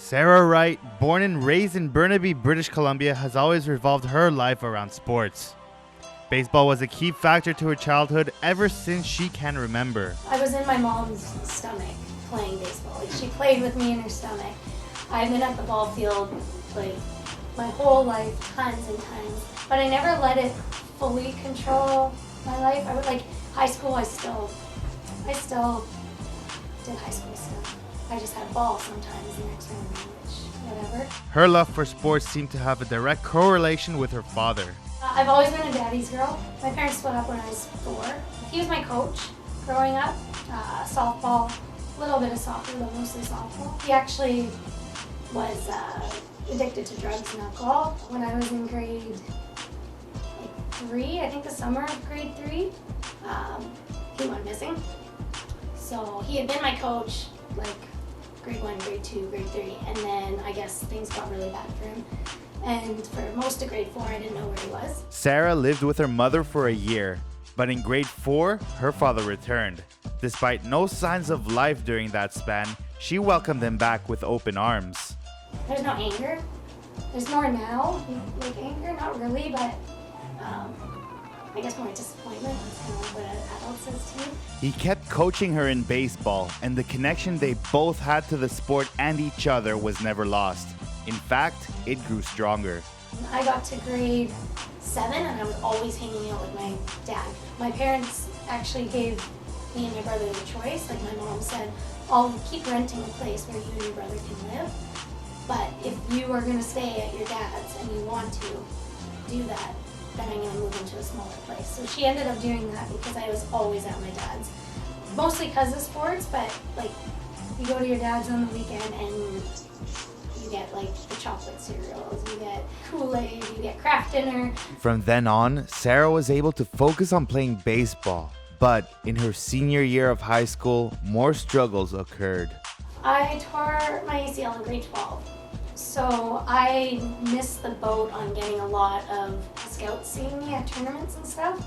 Sarah Wright, born and raised in Burnaby, British Columbia, has always revolved her life around sports. Baseball was a key factor to her childhood ever since she can remember. I was in my mom's stomach playing baseball. She played with me in her stomach. I've been at the ball field my whole life, tons and tons. But I never let it fully control my life. I would high school. I still did high school stuff. I just had ball sometimes the next round, which whatever. Her love for sports seemed to have a direct correlation with her father. I've always been a daddy's girl. My parents split up when I was 4. He was my coach growing up. Softball, a little bit of soccer, but mostly softball. He actually was addicted to drugs and alcohol when I was in grade 3. I think the summer of grade 3, he went missing. So he had been my coach grade 1, grade 2, grade 3, and then I guess things got really bad for him. And for most of grade 4, I didn't know where he was. Sarah lived with her mother for a year, but in grade 4, her father returned. Despite no signs of life during that span, she welcomed him back with open arms. There's no anger. There's more now, anger, not really, but I guess more disappointment. That's kind of what an adult says to you. He kept coaching her in baseball, and the connection they both had to the sport and each other was never lost. In fact, it grew stronger. I got to grade 7 and I was always hanging out with my dad. My parents actually gave me and my brother the choice. My mom said, I'll keep renting a place where you and your brother can live, but if you are going to stay at your dad's and you want to do that, then I'm going to move into a smaller place. So she ended up doing that because I was always at my dad's. Mostly because of sports, but you go to your dad's on the weekend and you get the chocolate cereals, you get Kool-Aid, you get Kraft dinner. From then on, Sarah was able to focus on playing baseball. But in her senior year of high school, more struggles occurred. I tore my ACL in grade 12. So I missed the boat on getting a lot of scouts seeing me at tournaments and stuff.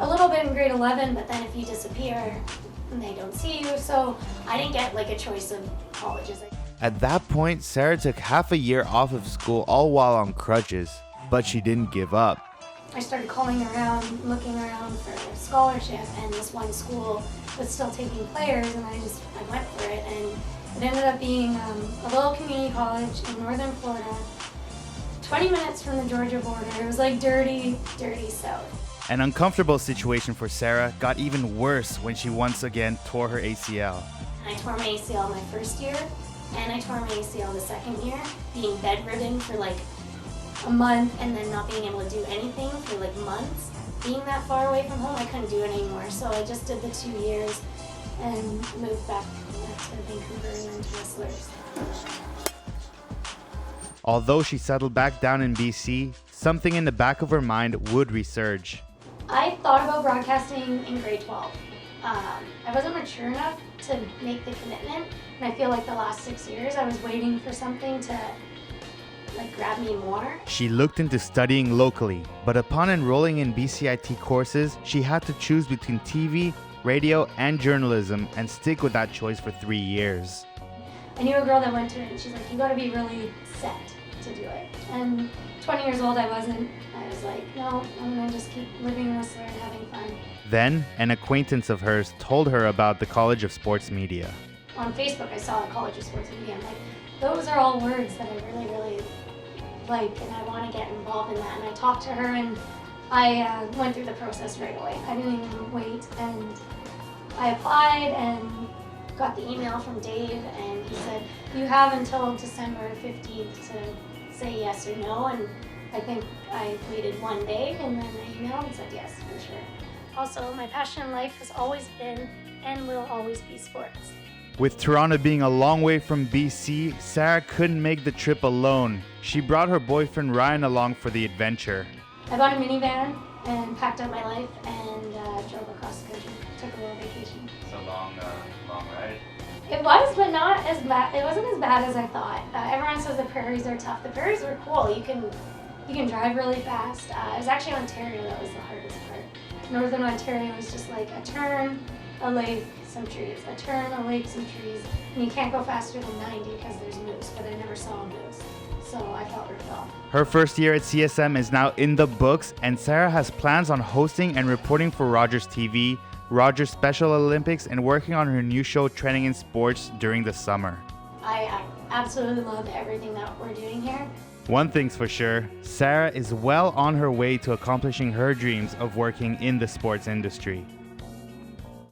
A little bit in grade 11, but then if you disappear, they don't see you. So I didn't get a choice of colleges. At that point, Sarah took half a year off of school, all while on crutches. But she didn't give up. I started calling around, looking around for a scholarship, and this one school was still taking players, and I went for it, and it ended up being a little community college in northern Florida, 20 minutes from the Georgia border. It was dirty, dirty south. An uncomfortable situation for Sarah got even worse when she once again tore her ACL. I tore my ACL my first year, and I tore my ACL the second year, being bedridden for a month and then not being able to do anything for months. Being that far away from home, I couldn't do it anymore. So I just did the 2 years and moved back to Vancouver and then to Whistler's. Although she settled back down in BC, something in the back of her mind would resurge. I thought about broadcasting in grade 12. I wasn't mature enough to make the commitment, and I feel the last 6 years I was waiting for something to grab me more. She looked into studying locally, but upon enrolling in BCIT courses, she had to choose between TV, radio, and journalism and stick with that choice for 3 years. I knew a girl that went to it and she's you gotta be really set to do it. And 20 years old, I wasn't. I was no, I'm gonna just keep living in Whistler and having fun. Then, an acquaintance of hers told her about the College of Sports Media. On Facebook, I saw the College of Sports Media. I'm those are all words that I really, really like, and I want to get involved in that. And I talked to her, and I went through the process right away. I didn't even wait, and I applied and got the email from Dave, and he said, you have until December 15th to say yes or no, and I think I waited 1 day, and then I emailed and said yes, for sure. Also, my passion in life has always been and will always be sports. With Toronto being a long way from BC, Sarah couldn't make the trip alone. She brought her boyfriend Ryan along for the adventure. I bought a minivan and packed up my life and drove across the country. Took a little vacation. It's a long ride. It was, but not as bad. It wasn't as bad as I thought. Everyone says the prairies are tough. The prairies were cool. You can drive really fast. It was actually Ontario that was the hardest part. Northern Ontario was just a turn, a lake, some trees. A turn, a lake, some trees. And you can't go faster than 90 because there's moose, but I never saw a moose. So I felt ripped off. Her first year at CSM is now in the books, and Sarah has plans on hosting and reporting for Rogers TV, Rogers Special Olympics, and working on her new show Trending in Sports during the summer. I absolutely love everything that we're doing here. One thing's for sure, Sarah is well on her way to accomplishing her dreams of working in the sports industry.